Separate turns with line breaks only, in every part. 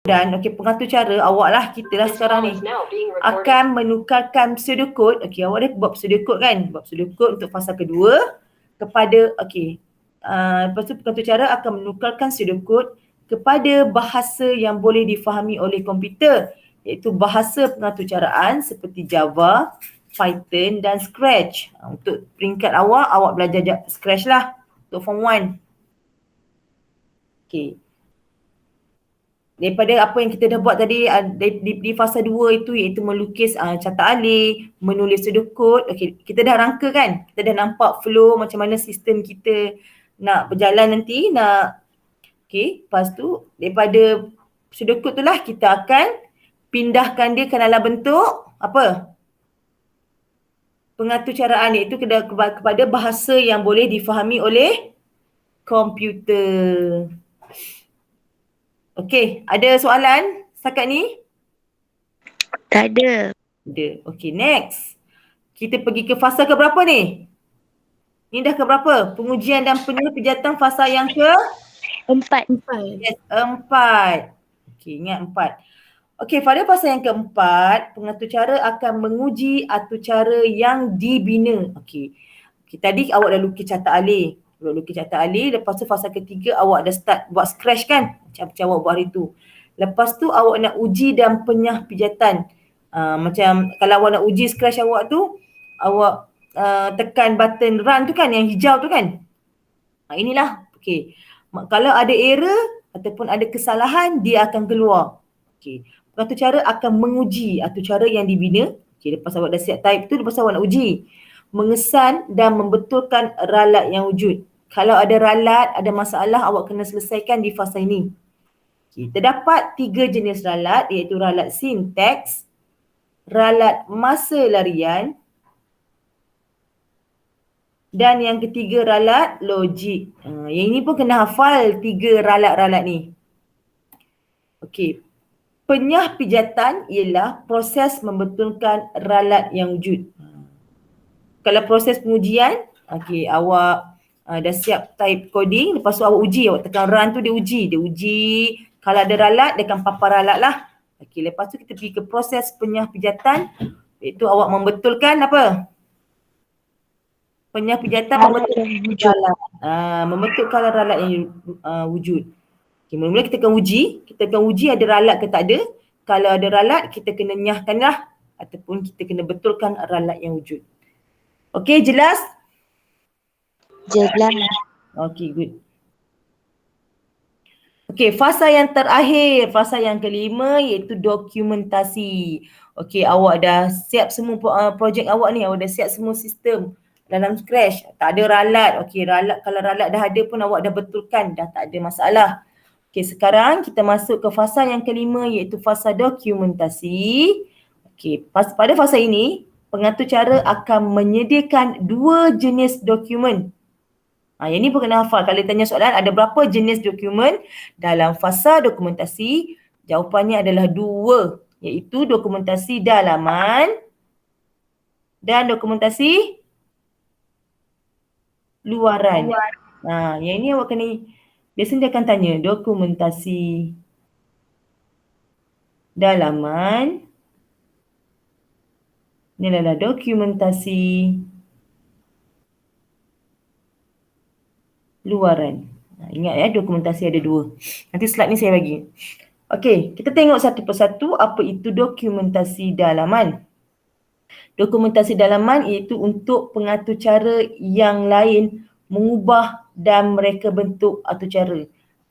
Dan pengatur cara awak lah, kita lah sekarang ni akan menukarkan pseudocode. Awak dah buat pseudocode kan? Buat pseudocode untuk fasa kedua kepada lepas tu pengatur cara akan menukarkan pseudocode kepada bahasa yang boleh difahami oleh komputer, iaitu bahasa pengatur caraan seperti Java, Python dan Scratch. Untuk peringkat awak belajar Scratch lah untuk form 1. Daripada apa yang kita dah buat tadi di fasa 2 itu, iaitu melukis carta alih, menulis pseudocode. Kita dah rangka kan? Kita dah nampak flow macam mana sistem kita nak berjalan nanti. Lepas tu daripada pseudocode tu lah kita akan pindahkan dia ke dalam bentuk apa? Pengatur caraan, iaitu kepada bahasa yang boleh difahami oleh komputer. Ada soalan setakat ni?
Tak ada.
Ada. Next. Kita pergi ke fasa ke berapa ni? Ni dah ke berapa? Pengujian dan penelitian fasa yang ke?
4.
Yes, 4. Ingat 4. Pada fasa yang keempat, pengatur cara akan menguji atur cara yang dibina. Tadi awak dah lukis carta alih. Lepas tu fasa ketiga awak dah start buat Scratch kan? Macam awak buat hari tu. Lepas tu awak nak uji dan penyah pijatan. Macam kalau awak nak uji Scratch awak tu, awak tekan button run tu kan, yang hijau tu kan? Inilah. Kalau ada error ataupun ada kesalahan, dia akan keluar. Pengatur cara akan menguji atur cara yang dibina. Lepas awak dah siap type tu, lepas awak nak uji. Mengesan dan membetulkan ralat yang wujud. Kalau ada ralat, ada masalah, awak kena selesaikan di fasa ini. Terdapat 3 jenis ralat, iaitu ralat sinteks, ralat masa larian dan yang ketiga ralat logik. Yang ini pun kena hafal 3 ralat-ralat ni. Penyah pijatan ialah proses membetulkan ralat yang wujud. Kalau proses pengujian, awak dah siap type coding, lepas tu awak uji, awak tekan run tu dia uji. Kalau ada ralat, dia akan papar ralat lah. Lepas tu kita pergi ke proses penyah pijatan, iaitu awak membetulkan apa? Penyah pijatan membetulkan ralat. Membetulkan ralat yang wujud. Mula-mula kita akan uji ada ralat ke tak ada. Kalau ada ralat, kita kena nyahkan lah, ataupun kita kena betulkan ralat yang wujud. Jelas?
Jelas.
Good. Fasa yang terakhir, fasa yang kelima, iaitu dokumentasi. Awak dah siap semua projek awak ni, awak dah siap semua sistem dalam Scratch. Tak ada ralat. Kalau ralat dah ada pun awak dah betulkan, dah tak ada masalah. Sekarang kita masuk ke fasa yang kelima, iaitu fasa dokumentasi. Pada fasa ini, pengatur cara akan menyediakan 2 jenis dokumen. Yang ni pun kena hafal. Kalau tanya soalan, ada berapa jenis dokumen dalam fasa dokumentasi? Jawapannya adalah 2, iaitu dokumentasi dalaman dan dokumentasi luaran. Yang ini awak kena, biasanya dia akan tanya dokumentasi dalaman. Ini adalah dokumentasi luaran. Ingat ya, dokumentasi ada 2. Nanti slide ni saya bagi. Kita tengok satu persatu apa itu dokumentasi dalaman. Dokumentasi dalaman iaitu untuk pengatur cara yang lain mengubah dan mereka bentuk atur cara.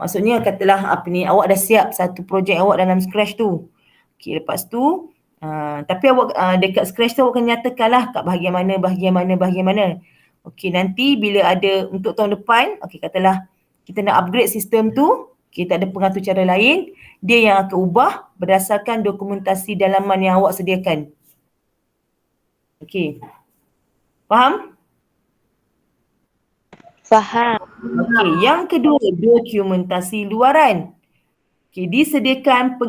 Maksudnya katalah awak dah siap satu projek awak dalam Scratch tu. Lepas tu tapi awak dekat Scratch tu awak akan nyatakanlah kat bahagian mana. Nanti bila ada untuk tahun depan, katalah kita nak upgrade sistem tu, kita ada pengatur cara lain, dia yang akan ubah berdasarkan dokumentasi dalaman yang awak sediakan. Faham?
Faham.
Yang kedua, dokumentasi luaran. Disediakan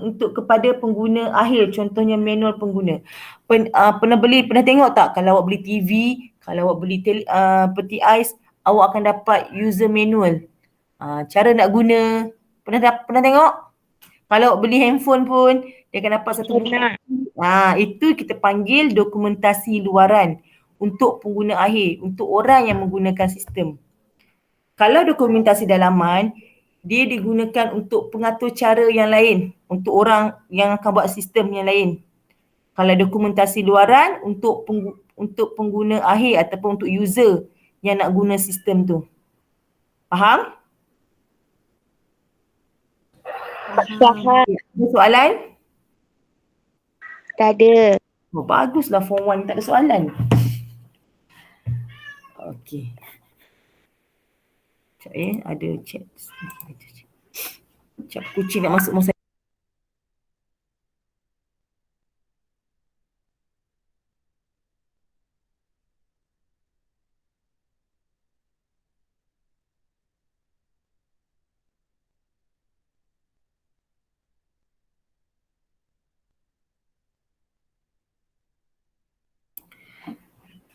untuk kepada pengguna akhir, contohnya manual pengguna. Pernah tengok tak kalau awak beli TV, kalau awak beli peti ais, awak akan dapat user manual. Cara nak guna, pernah tengok? Kalau beli handphone pun dia akan dapat satu buku.
Pernah.
Itu kita panggil dokumentasi luaran untuk pengguna akhir, untuk orang yang menggunakan sistem. Kalau dokumentasi dalaman, dia digunakan untuk pengatur cara yang lain, untuk orang yang akan buat sistem yang lain. Kalau dokumentasi luaran untuk pengguna akhir ataupun untuk user yang nak guna sistem tu. Faham?
Faham.
Ada soalan?
Tak ada.
Oh, baguslah form 1 tak ada soalan. Okey. Sekejap ada chat. Sekejap kucing nak masuk masa.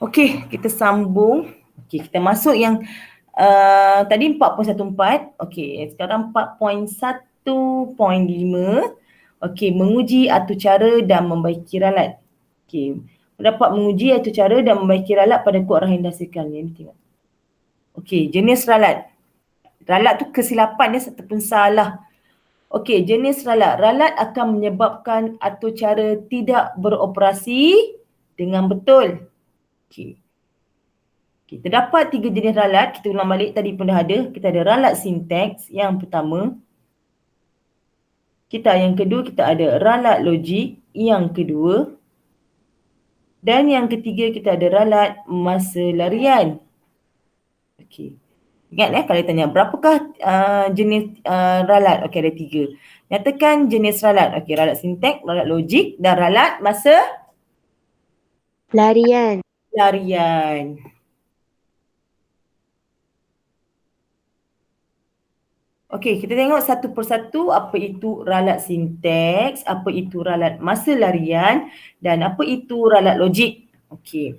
Okey, kita sambung. Okey, kita masuk yang tadi 4.14. Okey, sekarang 4.1.5. Okey, menguji atur cara dan membaiki ralat. Okey, dapat menguji atur cara dan membaiki ralat pada kod arah yang dihasilkan. Ini tengok. Okey, jenis ralat. Ralat tu kesilapan dia ataupun salah. Okey, jenis ralat. Ralat akan menyebabkan atur cara tidak beroperasi dengan betul. Okey. Terdapat 3 jenis ralat. Kita ulang balik, tadi pun dah ada. Kita ada ralat sinteks yang pertama. Yang kedua kita ada ralat logik yang kedua. Dan yang ketiga kita ada ralat masa larian. Okey. Ingat kalau tanya berapakah jenis ralat? Okey, ada 3. Nyatakan jenis ralat. Okey, ralat sinteks, ralat logik dan ralat masa
Larian.
Okey, kita tengok satu persatu apa itu ralat sinteks, apa itu ralat masa larian dan apa itu ralat logik. Okey.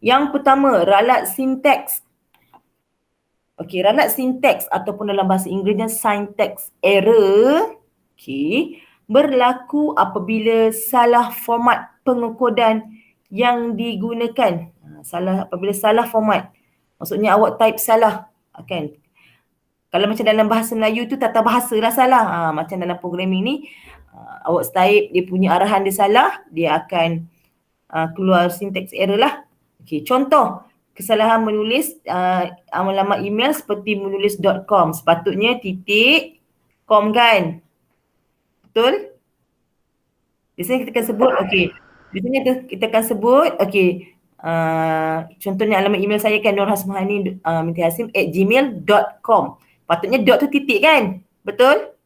Yang pertama, ralat sinteks. Okey, ralat sinteks ataupun dalam bahasa Inggerisnya syntax error, okey, berlaku apabila salah format pengekodan yang digunakan. Apabila salah format. Maksudnya awak type salah, kan? Kalau macam dalam bahasa Melayu tu tata bahasa lah salah. Macam dalam programming ni awak type dia punya arahan dia salah, dia akan keluar syntax error lah. Okey, contoh kesalahan menulis alamat email seperti menulis .com. Sepatutnya .com kan? Betul? Biasanya kita akan sebut, okey. Biasanya kita akan sebut, okey. Contohnya alamat email saya kan nurhasmahani.gmail.com. Patutnya dot tu titik kan? Betul?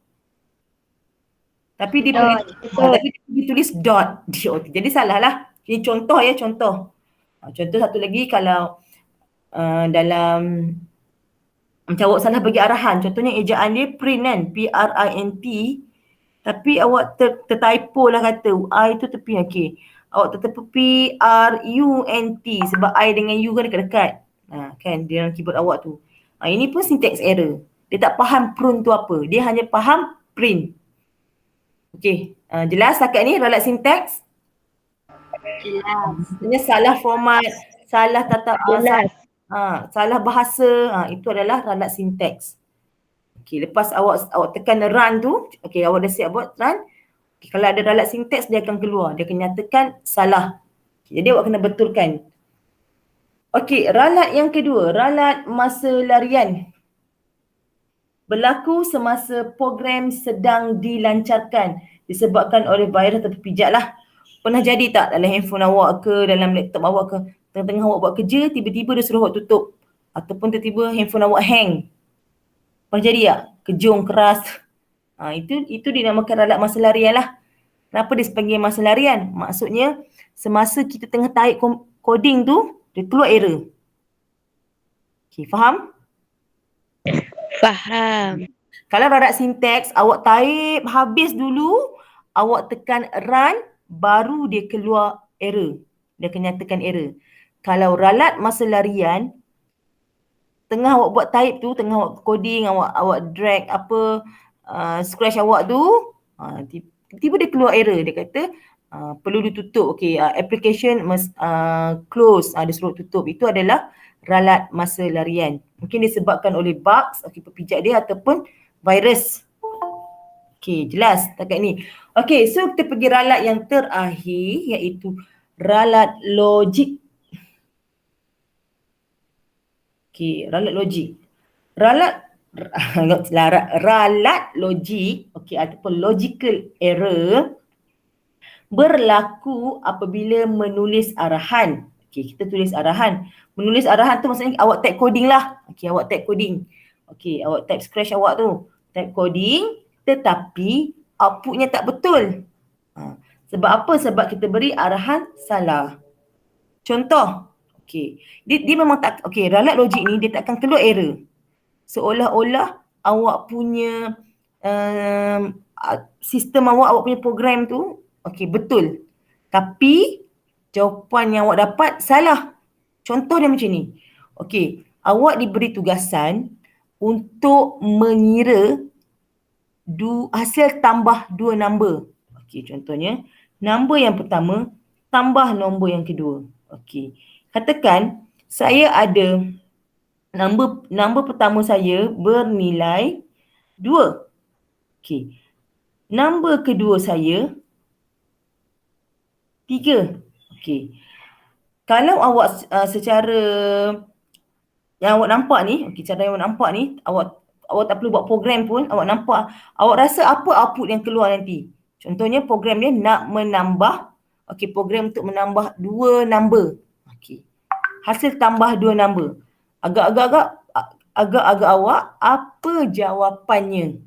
Tapi ditulis dot. Jadi salah lah. Ini contoh ya, contoh. Contoh satu lagi kalau dalam macam awak salah bagi arahan. Contohnya ejaan dia print kan? P-R-I-N-T. Tapi awak tertypo lah kata. I tu tepi. Okey. Awak tertypo P-R-U-N-T. Sebab I dengan U kan dekat-dekat. Kan? Di dalam keyboard awak tu. Ini pun syntax error. Dia tak faham prune tu apa. Dia hanya faham print. Okey. Jelas setakat ni ralat sintaks?
Jelas.
Maksudnya salah format, salah tata salah bahasa, itu adalah ralat sintaks. Okey, lepas awak tekan run tu, okey, awak dah siap buat run. Okay, kalau ada ralat sintaks dia akan keluar, dia akan nyatakan salah. Okay, jadi awak kena betulkan. Okey, ralat yang kedua, ralat masa larian. Berlaku semasa program sedang dilancarkan disebabkan oleh virus atau pijat lah. Pernah jadi tak dalam handphone awak ke, dalam laptop awak ke, tengah-tengah awak buat kerja, tiba-tiba dia suruh awak tutup. Ataupun tiba-tiba handphone awak hang. Pernah jadi tak? Kejung, keras. Itu dinamakan ralat masa larian lah. Kenapa dia panggil masa larian? Maksudnya semasa kita tengah type coding tu, dia keluar error. Okay, faham?
Faham.
Kalau ralat sintaks, awak type habis dulu, awak tekan run, baru dia keluar error. Dia akan nyatakan error. Kalau ralat masa larian, tengah awak buat type tu, tengah awak coding, awak drag apa, scratch awak tu, Tiba-tiba dia keluar error. Dia kata perlu ditutup. Okay, application must close. Dia suruh tutup. Itu adalah ralat masa larian. Mungkin disebabkan oleh bugs, pepijak dia ataupun virus. Okay, jelas takat ni. Okay, so kita pergi ralat yang terakhir iaitu ralat logik. Okay, ralat logik. Ralat logik, okay, ataupun logical error berlaku apabila menulis arahan. Okay, kita tulis arahan. Menulis arahan tu maksudnya awak type coding lah. Okay, awak type coding. Okay, awak type scratch awak tu. Type coding tetapi outputnya tak betul. Sebab apa? Sebab kita beri arahan salah. Contoh, okay, dia memang tak, okay, ralat logik ni dia takkan keluar error. Seolah-olah awak punya sistem awak punya program tu, okay, betul. Tapi jawapan yang awak dapat salah. Contoh dia macam ni. Okay, awak diberi tugasan untuk mengira hasil tambah dua nombor. Okey, contohnya nombor yang pertama tambah nombor yang kedua. Okey. Katakan saya ada nombor pertama saya bernilai 2. Okey. Nombor kedua saya 3. Okey. Kalau awak secara yang awak nampak ni, okey, cara yang awak nampak ni, awak tak perlu buat program pun, awak nampak, awak rasa apa output yang keluar nanti. Contohnya program dia nak menambah, okey, program untuk menambah 2 nombor. Okey. Hasil tambah 2 nombor. Agak-agak awak, apa jawapannya?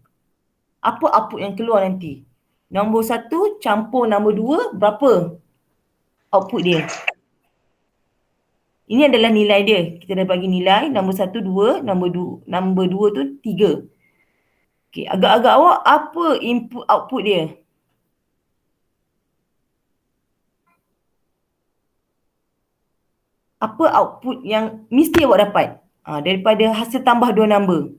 Apa output yang keluar nanti? Nombor 1 campur nombor 2, berapa output dia? Ini adalah nilai dia. Kita dah bagi nilai nombor 1 2, nombor 2 tu 3. Okey, agak-agak awak apa input output dia? Apa output yang mesti awak dapat daripada hasil tambah 2 nombor?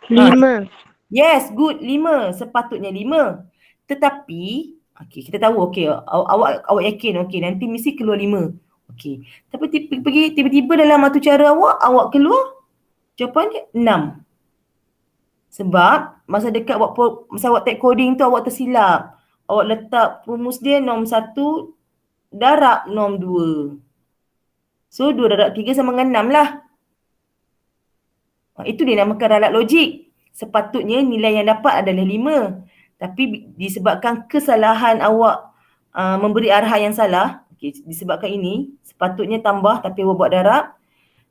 5.
Yes, good, 5. Sepatutnya 5. Tetapi okey, kita tahu, okey, awak yakin, okey, nanti mesti keluar 5. Okey. Tapi tiba-tiba dalam mata cara awak keluar jawapannya 6. Sebab masa awak type coding tu awak tersilap. Awak letak rumus dia norm 1 darab norm 2. So 2 darab 3 sama dengan 6 lah. Itu dinamakan ralat logik. Sepatutnya nilai yang dapat adalah 5. Tapi disebabkan kesalahan awak memberi arahan yang salah, okay, disebabkan ini, sepatutnya tambah tapi awak buat darab,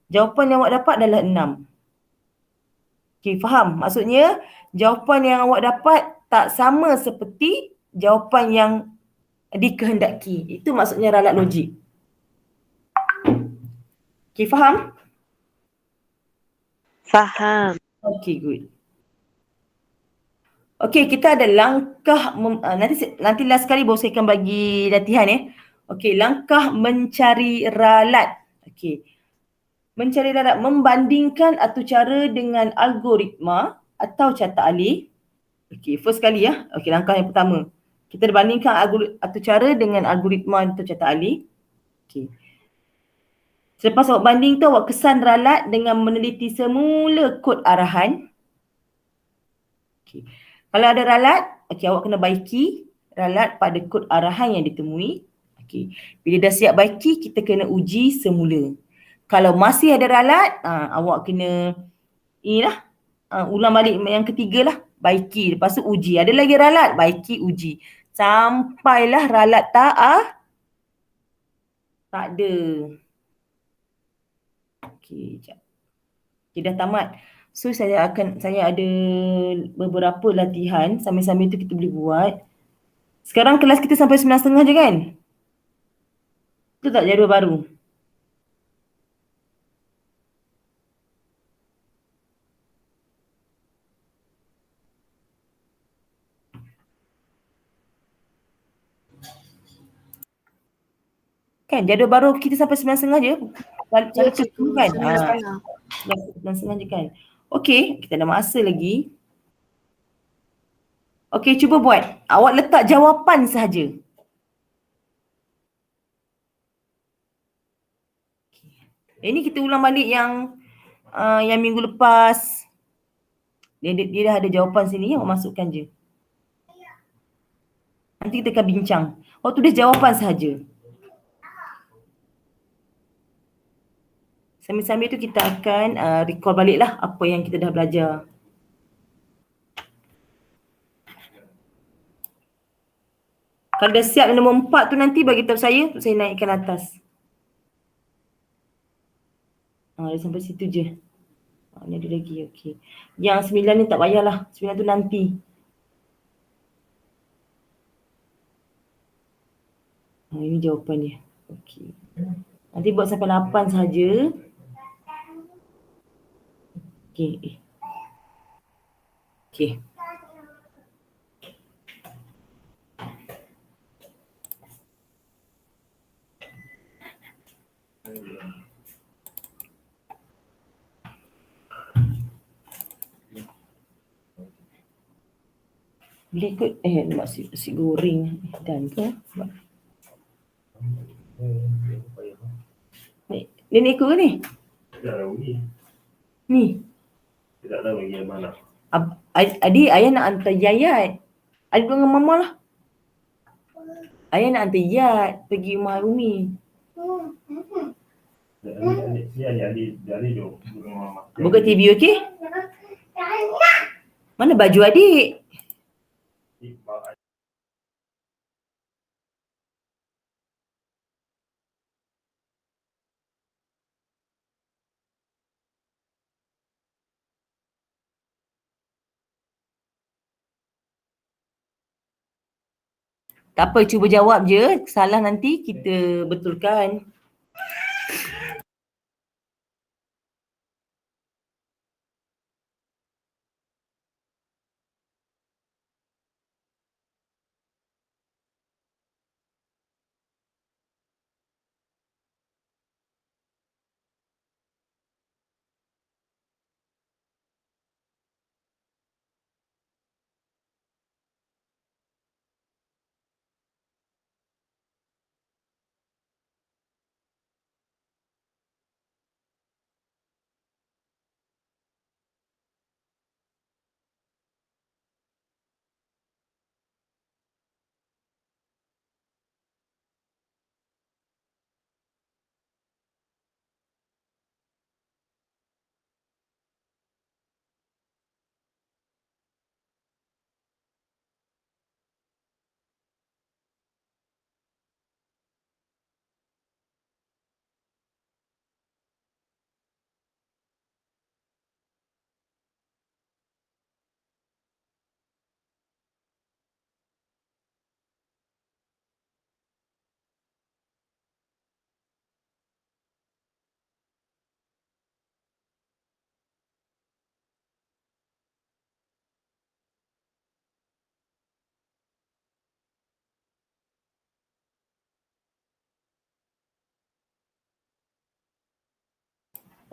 jawapan yang awak dapat adalah 6. Okay, faham? Maksudnya jawapan yang awak dapat tak sama seperti jawapan yang dikehendaki. Itu maksudnya ralat logik. Okay, faham?
Faham.
Okay, good. Okay, kita ada langkah, nanti last sekali baru saya akan bagi latihan. Okay, langkah mencari ralat. Okay, mencari ralat, membandingkan atu cara dengan algoritma atau catak alih. Okay, first kali ya. Okay, langkah yang pertama. Kita bandingkan atu cara dengan algoritma atau catak alih. Okay. Selepas awak banding tu, awak kesan ralat dengan meneliti semula kod arahan. Okay. Kalau ada ralat, okay, awak kena baiki ralat pada kod arahan yang ditemui. Okay. Bila dah siap baiki, kita kena uji semula. Kalau masih ada ralat, awak kena ulang balik yang ketiga lah. Baiki, lepas tu uji. Ada lagi ralat, baiki, uji. Sampailah ralat tak ada. Okay, sekejap. Okay, dah tamat. So saya ada beberapa latihan, sambil-sambil tu kita boleh buat. Sekarang kelas kita sampai 9.30 je kan? Itu tak jadual baru? Kan jadual baru kita sampai 9.30 je.
Ya, cikgu.
Kan? 9.30 je kan? Okey, kita ada masa lagi. Okey, cuba buat. Awak letak jawapan sahaja. Ini kita ulang balik yang minggu lepas. Dia dah ada jawapan sini, awak masukkan je. Nanti kita akan bincang. Awak tulis jawapan sahaja. Sambil-sambil tu kita akan recall baliklah apa yang kita dah belajar. Kalau dah siap nombor 4 tu nanti bagi tahu saya untuk saya naikkan atas. Dah sampai situ je. Ni ada lagi, okey. Yang 9 ni tak payahlah. 9 tu nanti. Ini jawapan dia. Okey. Nanti buat sampai 8 saja. Okey. Okey. Boleh ikut nasi goreng dan ke? Ni ikut ke ni?
Tak tahu ni.
Ni.
Tak tahu lagi yang mana.
Adik, ayah nak hantar Yayat. Adik dengan mama lah. Ayah nak hantar Yayat pergi rumah Umi.
Ni adik duduk dengan mama.
Buka TV, okey? Mana baju adik? Tak apa, cuba jawab je. Salah nanti kita betulkan.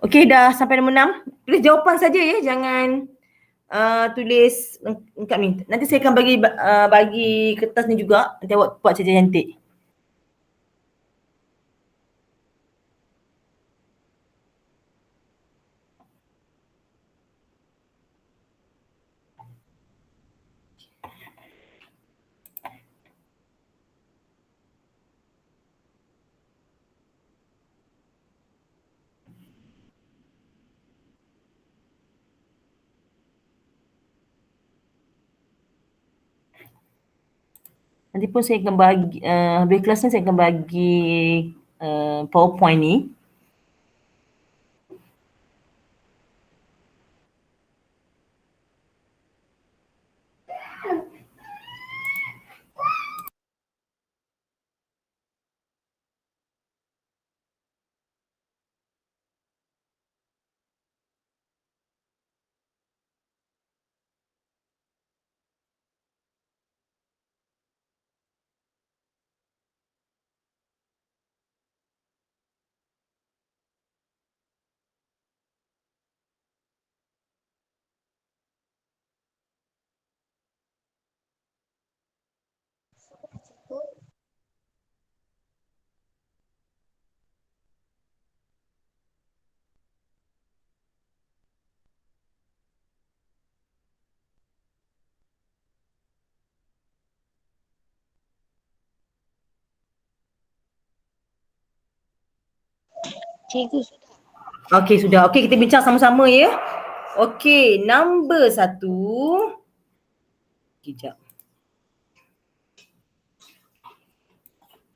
Okey, dah sampai nombor 6. Tulis jawapan saja ya, jangan tulis lengkap ni. Nanti saya akan bagi kertas ni juga. Nanti awak buat saja cantik. Nanti pun saya akan bagi, habis kelas ni saya akan bagi PowerPoint ni.
Cikgu sudah.
Okey, sudah. Okey, kita bincang sama-sama ya. Okey, nombor 1. Kejap.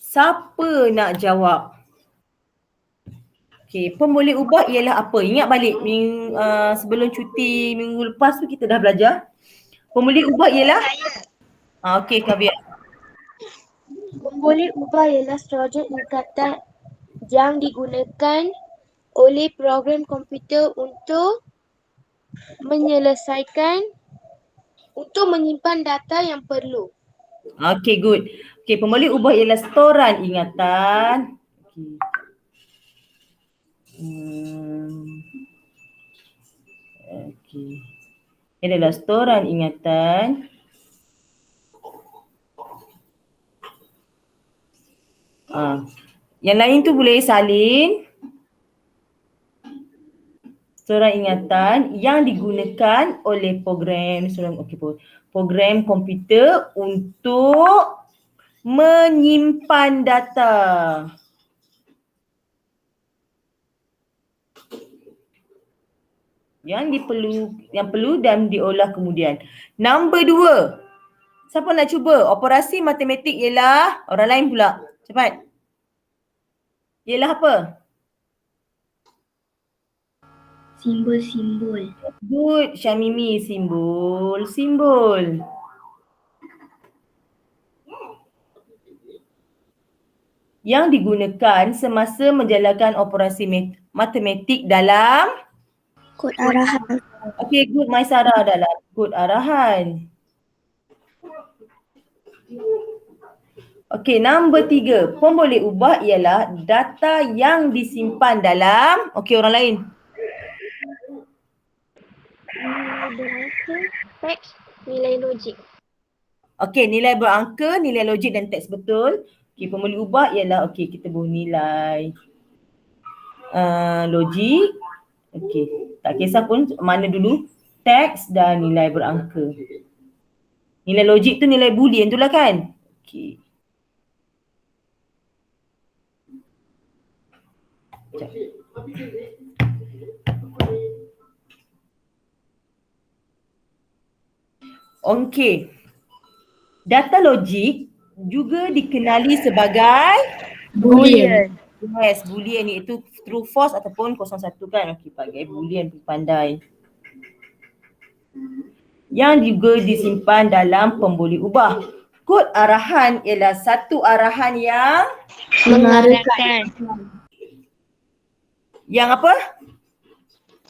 Siapa nak jawab? Okey, pemboleh ubah ialah apa? Ingat balik sebelum cuti minggu lepas tu kita dah belajar. Pemboleh ubah ialah? Okey, Kavia.
Pemboleh ubah ialah struktur ingkatan yang digunakan oleh program komputer untuk menyimpan data yang perlu.
Okey, good. Okey, pemboleh ubah ialah storan ingatan. Okey. Okey. Ia adalah storan ingatan. Yang lain tu boleh salin. Storan ingatan yang digunakan oleh program komputer untuk menyimpan data. Yang perlu dan diolah kemudian. Nombor 2. Siapa nak cuba? Operasi matematik ialah orang lain pula. Cepat. Ialah apa?
Simbol-simbol.
Good, Syamimi. Simbol. Yang digunakan semasa menjalankan operasi matematik dalam
Kod arahan.
okey, good Maisara, dalam kod arahan. Okey, nombor 3. Pemboleh ubah ialah data yang disimpan dalam okey, orang lain.
Berangka, teks, nilai logik.
Okey, nilai berangka, nilai logik dan teks, betul. Okey, pemboleh ubah ialah okey, kita nilai logik. Okey, tak kisah pun mana dulu, teks dan nilai berangka. Nilai logik tu nilai boolean tu lah kan? Okey. Okey. Data logik juga dikenali sebagai
Boolean.
yes, boolean iaitu true false ataupun 01 kan. Okey, sebagai boolean, pandai. Yang juga disimpan dalam pemboleh ubah. Kod arahan ialah satu arahan yang
Mengarahkan.
yang apa?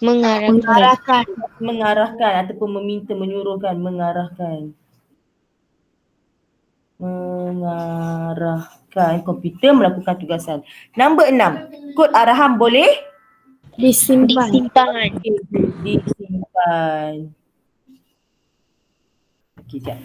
Mengarahkan.
Mengarahkan ataupun meminta, menyuruhkan, mengarahkan komputer melakukan tugasan. Nombor 6. Kod arahan boleh
Disimpan.
disimpan. Okey, sekejap.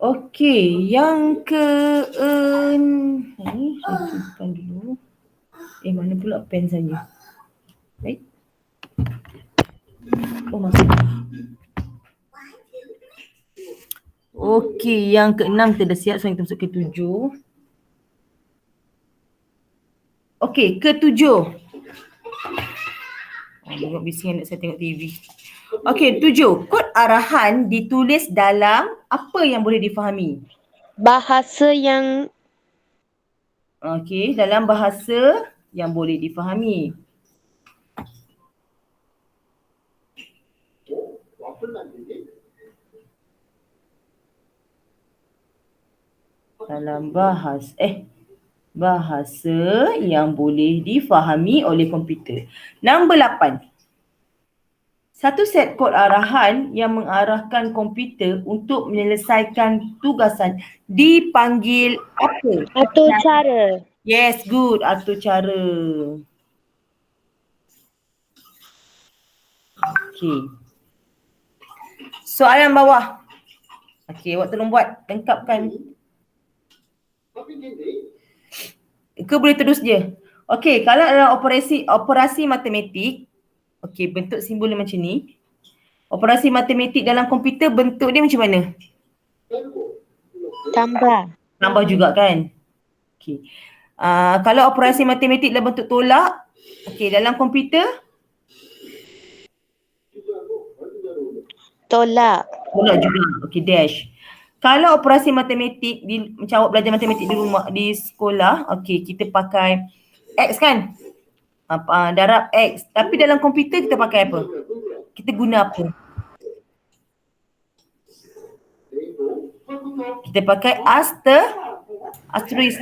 Okey, yang ni saya simpan dulu. Mana pula pen saya? Baik. Oh, masuk. Okey, yang ke-6 kita dah siap, so kita masuk ke-7. Okey, ke-7. Tengok bising anak saya tengok TV. Okey, 7. Kod arahan ditulis dalam apa yang boleh difahami?
Bahasa yang
Okey, dalam bahasa yang boleh difahami. Dalam bahasa yang boleh difahami oleh komputer. Nombor 8. Satu set kod arahan yang mengarahkan komputer untuk menyelesaikan tugasan dipanggil apa?
Atau cara.
Yes, good. Atur cara. Okey. Soalan bawah. Okey, awak tolong buat. Lengkapkan. Ke boleh terus je. Okey, kalau dalam operasi matematik, okey, bentuk simbol dia macam ni. Operasi matematik dalam komputer bentuk dia macam mana?
Tambah.
Tambah juga kan? Okey. Kalau operasi matematik dalam bentuk tolak, okey, dalam komputer
Tolak.
tolak juga. Okey, dash. Kalau operasi matematik macam awak belajar matematik di rumah, di sekolah, okey, kita pakai X kan? Darab X. Tapi dalam komputer kita pakai apa? Kita guna apa? Kita pakai asterisk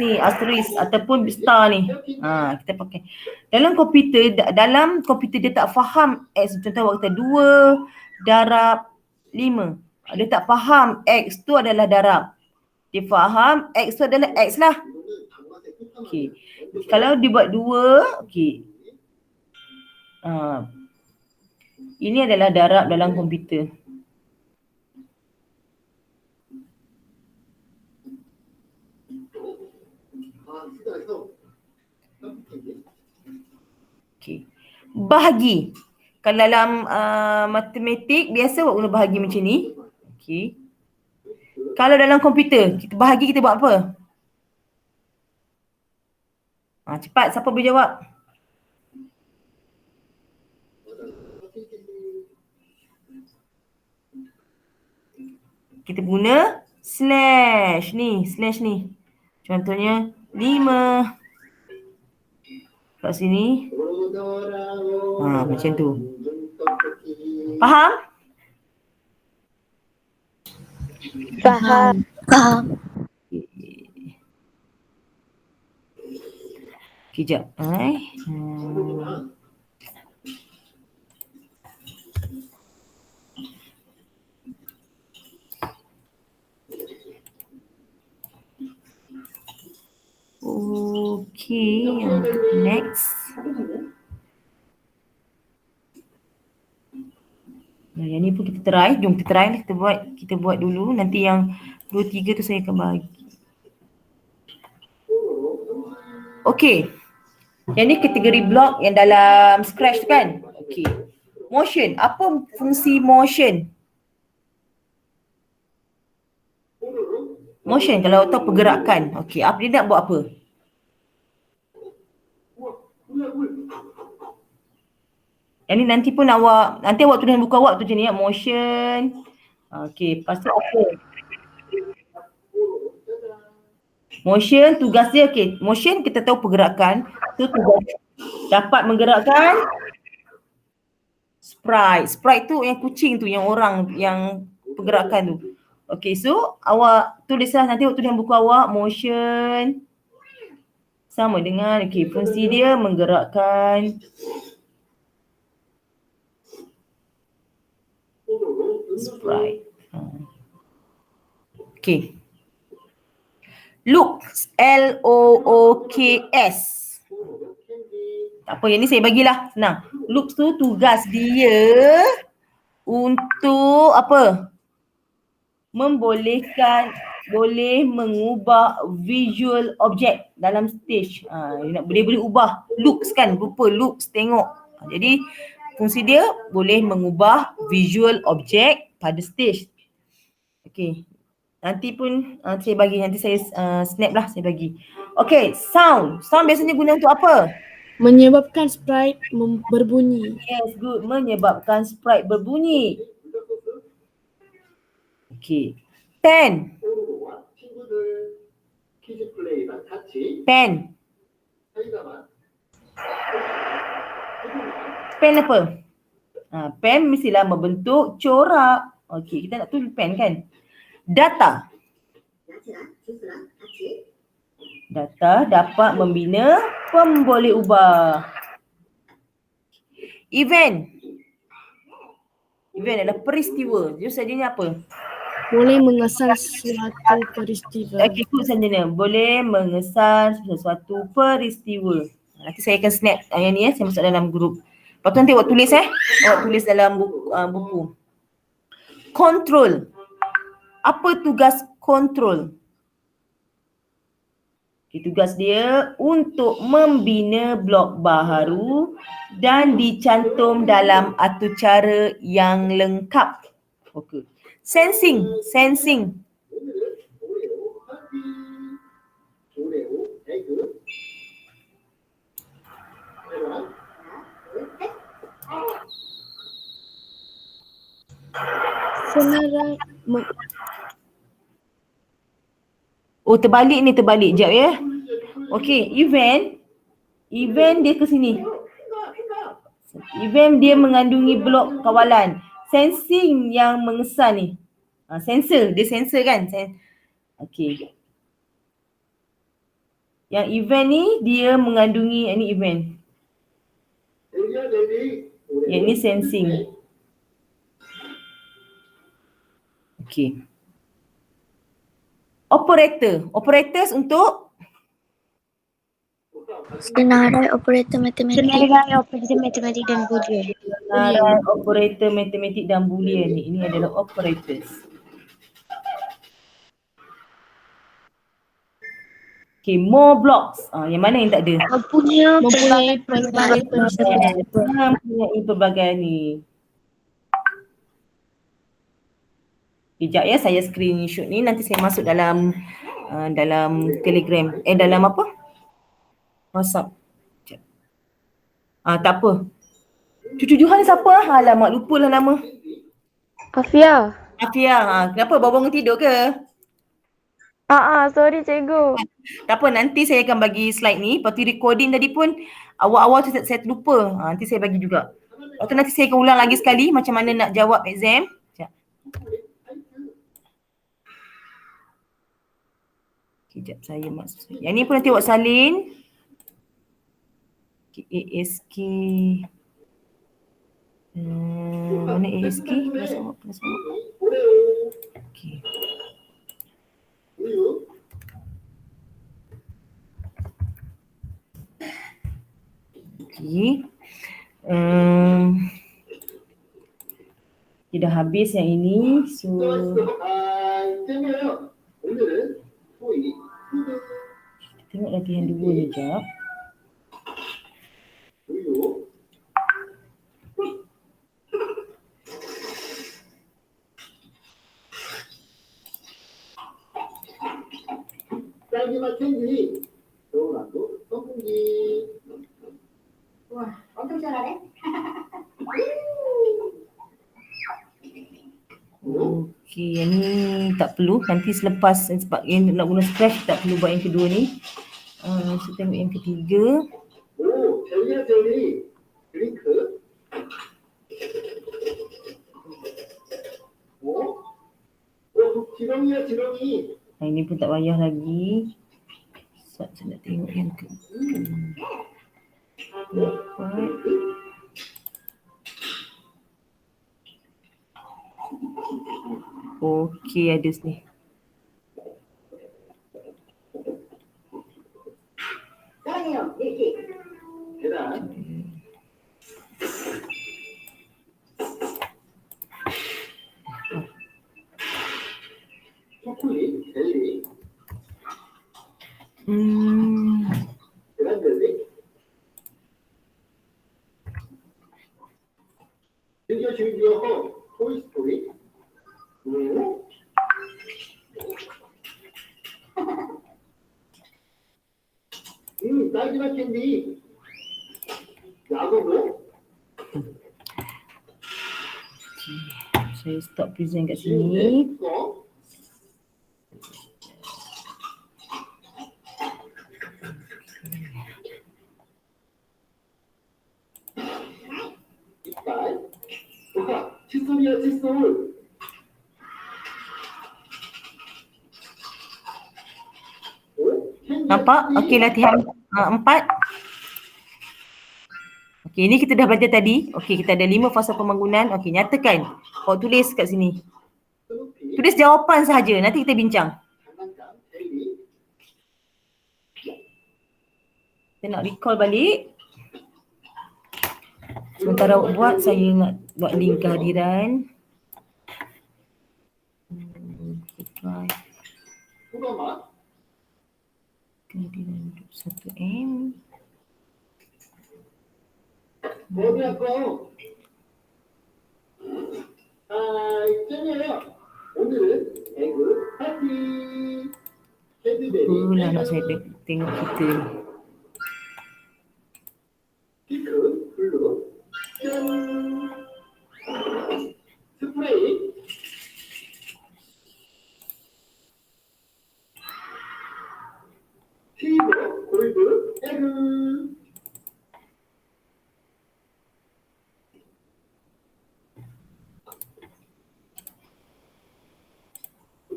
ataupun star ni. Kita pakai. Dalam komputer dia tak faham X. Contoh awak kata 2 darab 5. Dia tak faham X tu adalah darab. Dia faham X tu adalah X lah. Okey. Kalau dia buat 2, okey. Ini adalah darab dalam komputer. Okey. Bahagi. Kalau dalam matematik biasa awak guna bahagi macam ni. Okey. Kalau dalam komputer, kita bahagi kita buat apa? Cepat, siapa boleh jawab? Kita guna slash ni. Contohnya 5. Kat sini. Macam tu. Faham?
Faham.
Kejap. Okay, next. Yang ni pun kita try. Jom kita try. Kita buat dulu. Nanti yang 2, 3 tu saya akan bagi. Okay. Yang ni kategori blok yang dalam Scratch tu kan? Okay. Motion. Apa fungsi motion? Motion kalau tahu pergerakan. Okay. Apa dia nak buat apa? Yang ni nanti awak tulis buku awak tu macam ni ya. Motion. Okay. Lepas tu apa? Motion tugas dia, okay. Motion kita tahu pergerakan. Tu tugas dapat menggerakkan sprite. Sprite tu yang kucing tu, yang orang, yang pergerakan tu. Okay, so awak tulislah nanti waktu dalam buku awak, motion sama dengan, okay, fungsi dia menggerakkan sprite. Okay. Looks, L-O-O-K-S. Tak apa, yang ni saya bagilah, senang. Looks tu tugas dia untuk apa? Boleh mengubah visual object dalam stage. Dia boleh ubah looks kan, rupa looks, tengok. Jadi fungsi dia boleh mengubah visual object pada stage. Okay. Nanti pun saya bagi, nanti saya snap lah saya bagi. Okay, sound. Sound biasanya guna untuk apa?
Menyebabkan sprite berbunyi.
Yes, good. Menyebabkan sprite berbunyi. Okay. Pen. Pen. Pen apa? Pen mestilah membentuk corak. Okay, kita nak tulis pen kan? Data. Data dapat membina pemboleh ubah. Event. Event adalah peristiwa. Jadi sahaja apa?
Boleh mengesan sesuatu peristiwa.
Okey, ikut sahaja. Boleh mengesan sesuatu peristiwa. Nanti saya akan snap yang ni saya masuk dalam grup. Lepas tu nanti awak tulis awak tulis dalam buku. Control. Apa tugas control? Tugas dia untuk membina blok baharu dan dicantum dalam atur cara yang lengkap. Okey. Sensing.
Senarai
Oh, terbalik. Sekejap ya. Okey, event dia ke sini. Event dia mengandungi blok kawalan. Sensing yang mengesan ni. Sensor, dia sensor kan? Okey. Yang event ni dia mengandungi ini event. Yang ni sensing. Okey. Operators untuk
Senarai operator matematik. Senarai operator matematik dan boolean.
senarai operator matematik dan boolean ni. Ini adalah operators. Okey, more blocks. Yang mana yang tak ada?
mempunyai pelbagai peristiwa.
Mempunyai pelbagai ni. Sekejap ya, saya screenshot ni nanti saya masuk dalam Telegram. Dalam apa? WhatsApp. Sekejap. Tak apa. Cucu Johan siapa? Alamak, lupalah nama.
Afia.
Kenapa? Baru bangun tidur ke?
Sorry cikgu.
Tak apa, nanti saya akan bagi slide ni. Lepas tu recording tadi pun awal-awal tu saya terlupa. Nanti saya bagi juga. Lepas tu nanti saya akan ulang lagi sekali macam mana nak jawab exam. Sekejap. Sekejap saya masuk. Yang ni pun nanti awak salin. ASK. Mana ASK? Kelas awak. Okay. Okay. Dia dah habis yang ini. So tengok latihan dua ni jap. Okey, yang ni tak perlu. Nanti selepas sebab yang nak guna scratch tak perlu buat yang kedua ni. Saya tengok yang ketiga. Ini pun tak payah lagi. Saya nak tengok yang keempat. Okey, ada sini. Saya stop present kat sini. Nampak? Okey, latihan 4. Okey, ini kita dah belajar tadi. Okey, kita ada 5 fasa pembangunan. Okey, nyatakan. Awak tulis kat sini. Tulis jawapan sahaja. Nanti kita bincang. Kita nak recall balik. Sementara awak buat, saya nak buat link kehadiran. Kehadiran 1M. Lah nak saya tengok kita ni.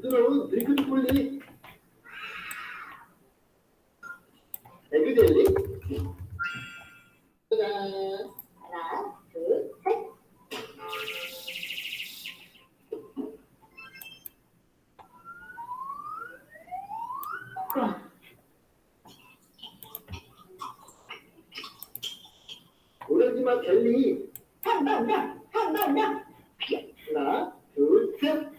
부드러운 밀크 초콜릿, 에그 젤리. 짜잔. 하나, 둘, 셋. 오렌지 맛 젤리. 하나, 둘, 셋.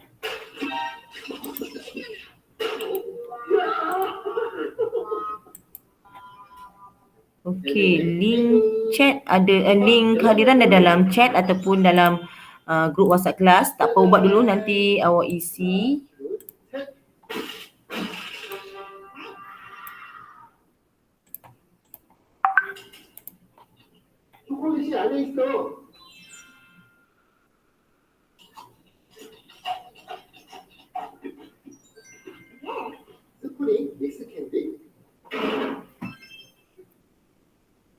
Okey, link chat ada link kehadiran ada dalam chat ataupun dalam grup WhatsApp kelas. Tak apa, buat dulu nanti awak isi.
초콜릿이 안에 있어. 스프링 믹스 캔디.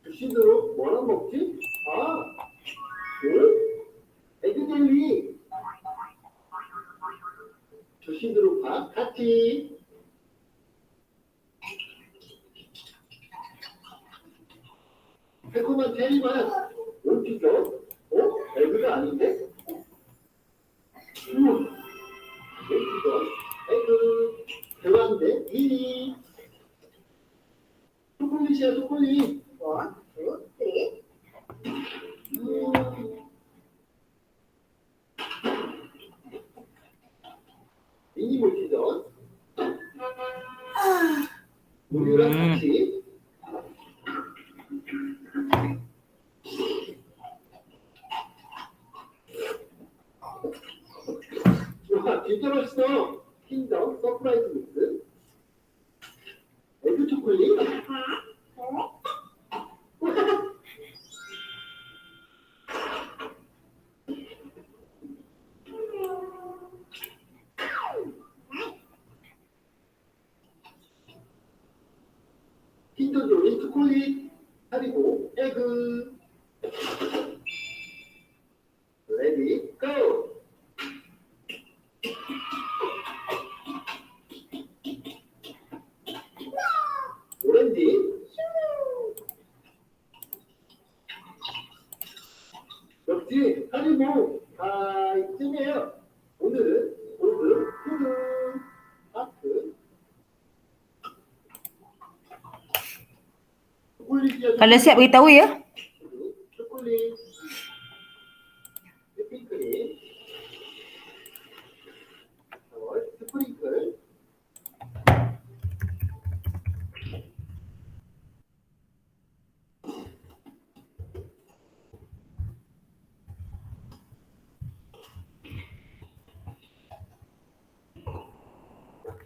주신으로 뭐랑 먹지? 아, 에그 젤리. 주신으로 밥 같이. 새콤한 체리 맛. 올피죠? 에그가 아닌데? 올피죠? 에그. 대왕대 미니. 초콜릿이야 초콜릿. 원, 투, 쓰리. 미니 몰티죠? 우유랑 같이. 와, 진짜 맛있어. 킹덤 서프라이즈 믹스. 에그 초콜릿. 킨더 조이 초콜릿. 그리고 에그. 레디 고. 오렌지. 역시 하리보. 이쯤이에요. 오늘은 골드 푸드 하트. 초콜릿이야.
Kalau siap beritahu ya.
초콜릿. 휘핑크림. 스프링클.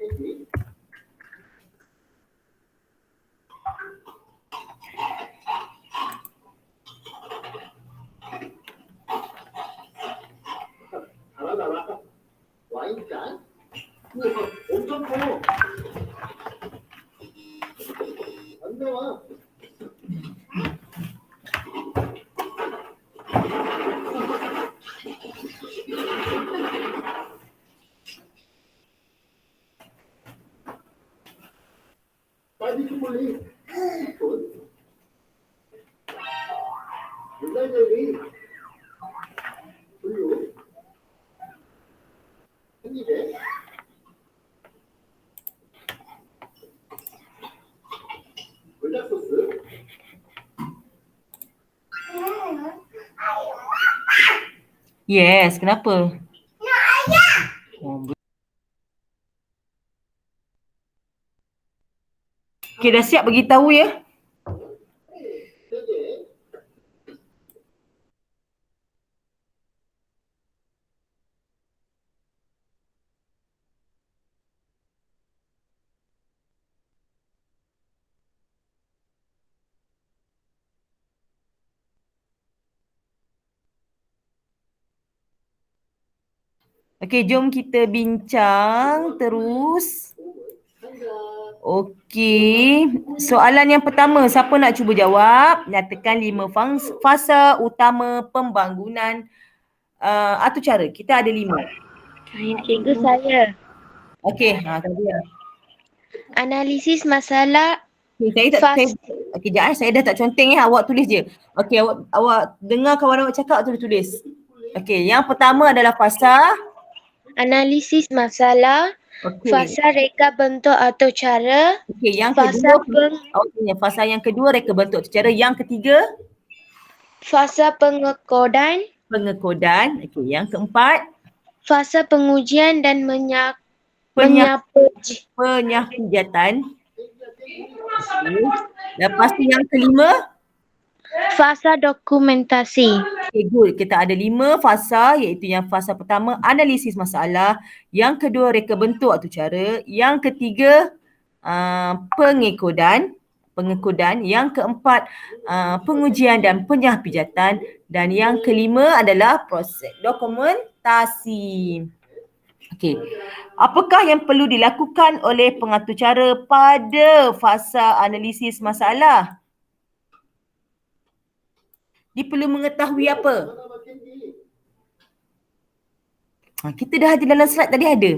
캔디. 달아. 와인잔. 우와, 엄청 커. 안 나와. 빨리 초콜릿. 돈. 문장열이 분류 한 입에 불닭소스
Yes, kenapa? Oh, okay, dah siap bagi tahu ya.
세개
Okey, jom kita bincang terus. Okey, soalan yang pertama, siapa nak cuba jawab? Nyatakan 5 fasa utama pembangunan atau cara. Kita ada 5.
Cikgu saya.
Okey, tadi ya.
Analisis masalah.
Okay, sekejap saya dah tak conteng ya, awak tulis je. Okey, awak dengar kawan awak cakap tulis. Okey, yang pertama adalah fasa.
Analisis masalah.
Okey.
Fasa reka bentuk atau cara.
Okey, yang
Fasa
kedua fasa yang kedua reka bentuk atau cara. Yang ketiga
fasa pengekodan.
Okey, yang keempat
Fasa pengujian dan
penyahpijatan. Okay. Lepas tu yang kelima
fasa dokumentasi.
okay, good. Kita ada 5 fasa, iaitu yang fasa pertama analisis masalah, yang kedua reka bentuk atau cara, yang ketiga pengekodan, yang keempat pengujian dan penyahpijatan, dan yang kelima adalah proses dokumentasi. Okey. Apakah yang perlu dilakukan oleh pengatur cara pada fasa analisis masalah? Dia perlu mengetahui apa? Kita dah ada dalam slide tadi ada.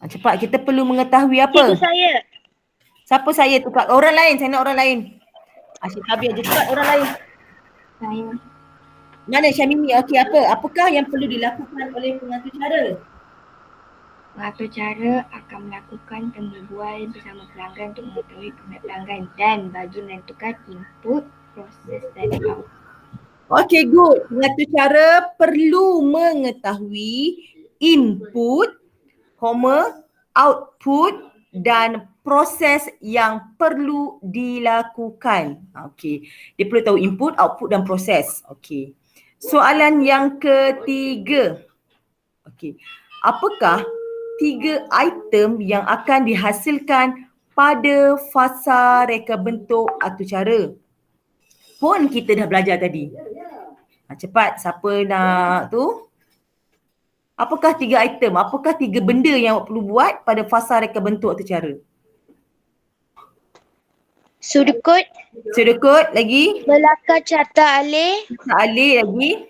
Cepat, kita perlu mengetahui apa?
Cikgu saya.
Siapa saya tu? Orang lain, saya nak orang lain. Asyik Tabiah je, cepat orang lain.
Saya.
Mana Syamimi? Okey, apa? Apakah yang perlu dilakukan oleh pengatur cara?
Pengatur cara akan melakukan temubual bersama pelanggan untuk mengetahui peminat pelanggan dan bagi menentukan input, proses dan output.
Okey, good. Pengatur cara perlu mengetahui input, output dan proses yang perlu dilakukan. Okey. Dia perlu tahu input, output dan proses. Okey. Soalan yang ketiga. Okey. Apakah 3 item yang akan dihasilkan pada fasa reka bentuk atau cara? Pun kita dah belajar tadi. Cepat, siapa nak tu? Apakah 3 item? Apakah 3 benda yang awak perlu buat pada fasa reka bentuk atau cara?
Sudut
Sudut lagi?
belakang carta alih.
Alih lagi?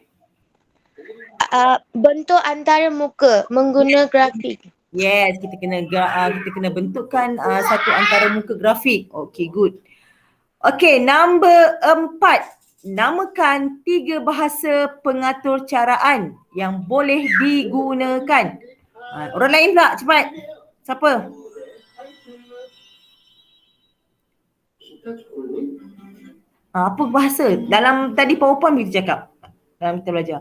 Bentuk antara muka mengguna grafik.
Yes, kita kena bentukkan satu antara muka grafik. Okay, good. Okay, nombor 4. Namakan 3 bahasa pengatur caraan yang boleh digunakan. Orang lain pula, cepat. Siapa? Apa bahasa? Dalam tadi PowerPoint kita cakap. Dalam kita belajar.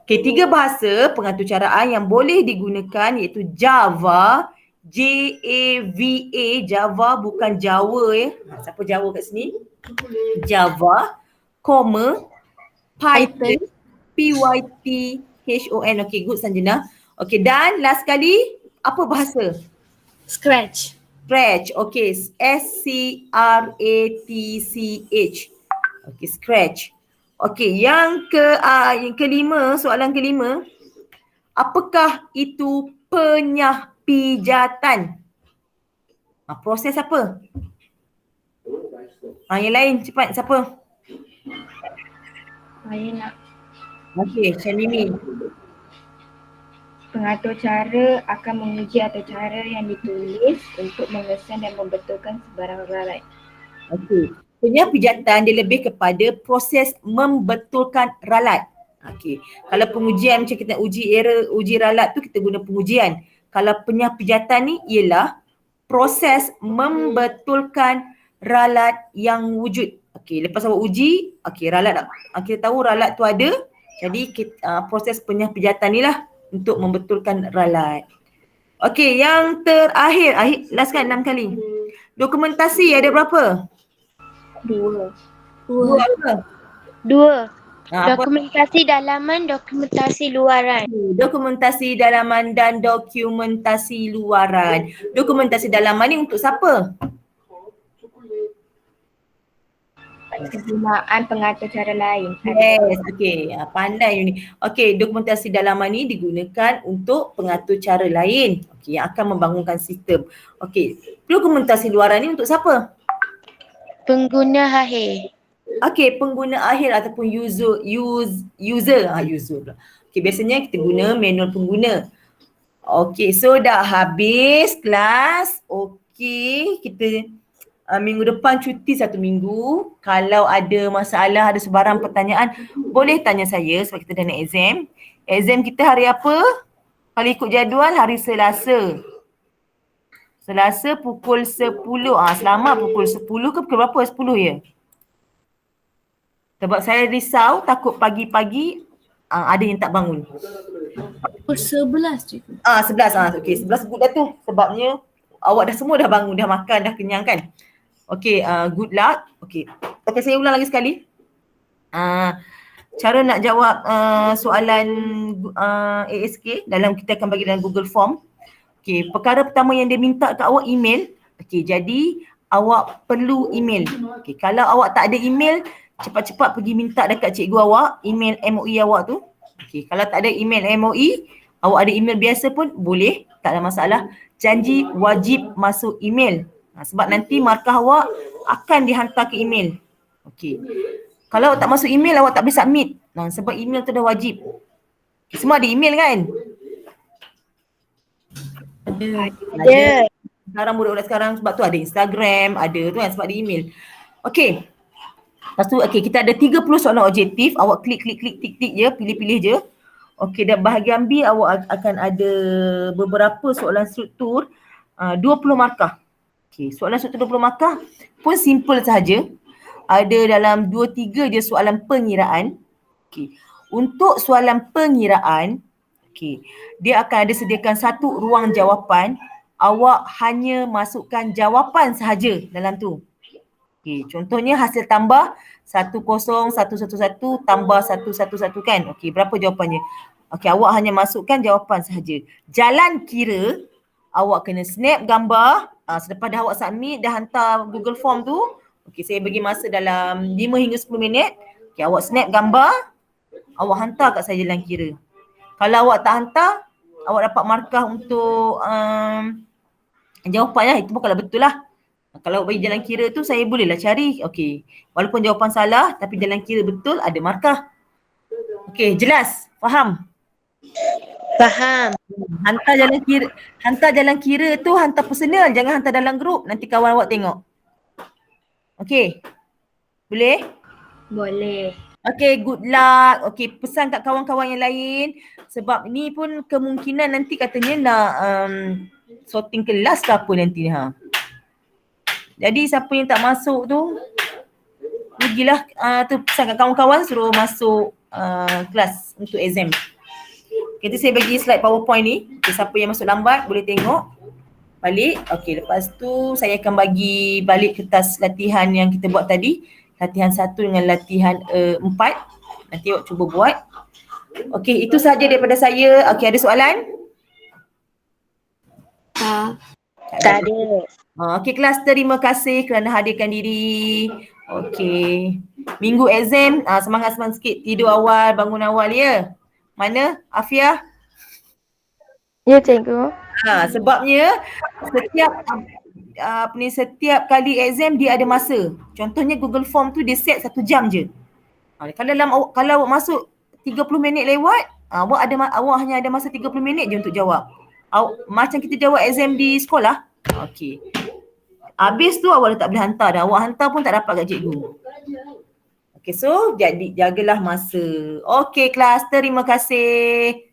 Okay, 3 bahasa pengatur caraan yang boleh digunakan iaitu Java, J-A-V-A, Java bukan Jawa ya. Siapa Jawa kat sini? Java, Python, P-Y-T-H-O-N. Okay, good Sanjana. Okay, dan last kali, apa bahasa?
Scratch.
Okay, S-C-R-A-T-C-H. Okay, Scratch. Okay, yang kelima, soalan kelima. Apakah itu penyahpijatan? Proses apa? Yang lain, cepat. Siapa?
Saya nak
Okay, Syamimi.
pengatur cara akan menguji atau cara yang ditulis untuk mengesan dan membetulkan sebarang ralat.
Okey. Penyapijatan dia lebih kepada proses membetulkan ralat. Okey. Kalau pengujian macam kita uji ralat tu kita guna pengujian. Kalau penyapijatan ni ialah proses membetulkan ralat yang wujud. Okey, lepas awak uji, okey ralat kita tahu ralat tu ada. Jadi proses penyapijatan ni lah untuk membetulkan ralat. Okey, yang terakhir, last kan 6 kali. Dokumentasi ada berapa?
2.
Dua apa?
2.
Apa?
Dokumentasi dalaman, dokumentasi luaran.
Dokumentasi dalaman dan dokumentasi luaran. Dokumentasi dalaman ni untuk siapa?
Kegunaan pengatur cara lain.
Yes, okey. Pandai you ni. Okey, dokumentasi dalaman ni digunakan untuk pengatur cara lain. Okey, yang akan membangunkan sistem. Okey, dokumentasi luaran ni untuk siapa?
Pengguna akhir.
Okey, pengguna akhir ataupun user. Okey, biasanya kita guna manual pengguna. Okey, so dah habis kelas. Okey, kita minggu depan cuti 1 minggu. Kalau ada masalah, ada sebarang pertanyaan, boleh tanya saya sebab kita dah nak exam. Exam kita hari apa? Kalau ikut jadual hari Selasa. Selasa pukul 10. Selamat pukul 10 ke pukul berapa? 10 ya? Sebab saya risau takut pagi-pagi ada yang tak bangun.
Pukul 11 cikgu.
11. Okey, 11 good dah tu. Sebabnya awak dah semua dah bangun, dah makan, dah kenyang kan? Okey, good luck. Okey, saya ulang lagi sekali. Cara nak jawab soalan ASK dalam kita akan bagi dalam Google Form. Okey, perkara pertama yang dia minta kat awak email. Okey, jadi awak perlu email. Okey, kalau awak tak ada email, cepat-cepat pergi minta dekat cikgu awak, email MOE awak tu. Okey, kalau tak ada email MOE, awak ada email biasa pun boleh, tak ada masalah. Janji wajib masuk email. Sebab nanti markah awak akan dihantar ke email. Okey. Kalau awak tak masuk email, awak tak boleh submit. Sebab email tu dah wajib. Okay, semua ada email kan?
Ada.
Sekarang budak-budak sekarang sebab tu ada Instagram, ada tu kan sebab ada email. Okey. Lepas tu kita ada 30 soalan objektif. Awak klik tik je, pilih-pilih je. Okey, dan bahagian B awak akan ada beberapa soalan struktur 20 markah. Okey, soalan struktur 20 markah pun simple sahaja. Ada dalam 2-3 je soalan pengiraan. Okey. Untuk soalan pengiraan, dia akan ada sediakan satu ruang jawapan. Awak hanya masukkan jawapan sahaja dalam tu. Okey, contohnya hasil tambah 10111 tambah 111 kan. Okey, berapa jawapannya? Okey, awak hanya masukkan jawapan sahaja. Jalan kira, awak kena snap gambar. Selepas dah awak submit, dah hantar Google Form tu. Okey, saya bagi masa dalam 5 hingga 10 minit. Okey, awak snap gambar, awak hantar kat saya jalan kira. Kalau awak tak hantar, awak dapat markah untuk jawapan lah. Itu pun kalau betul lah. Kalau bagi jalan kira tu saya bolehlah cari. Okey, walaupun jawapan salah tapi jalan kira betul, ada markah. Okey, jelas? Faham?
Faham.
Hantar jalan kira tu hantar personal, jangan hantar dalam grup. Nanti kawan awak tengok. Okey. Boleh?
Boleh.
Okey, good luck. Okey, pesan kat kawan-kawan yang lain sebab ni pun kemungkinan nanti katanya nak sorting kelas ke apa nanti ha. Jadi siapa yang tak masuk tu pergilah tu pesan kat kawan-kawan suruh masuk kelas untuk exam. Kita saya bagi slide PowerPoint ni. Okay, siapa yang masuk lambat boleh tengok balik. Okey, lepas tu saya akan bagi balik kertas latihan yang kita buat tadi. Latihan 1 dengan latihan 4. Nanti awak cuba buat. Okey, itu sahaja daripada saya. Okey, ada soalan?
Tak ada.
Okey, kelas terima kasih kerana hadirkan diri. Okey. Minggu exam, semangat-semangat sikit. Tidur awal, bangun awal ya. Mana? Afia?
Ya, cikgu.
Sebabnya setiap kali exam dia ada masa. Contohnya Google Form tu dia set 1 jam je. Kalau awak masuk 30 minit lewat, awak hanya ada masa 30 minit je untuk jawab. Macam kita jawab exam di sekolah. Okey. Habis tu awak dah tak boleh hantar dah. Awak hantar pun tak dapat kat cikgu. Okay, so jagalah masa. Okay kelas, terima kasih.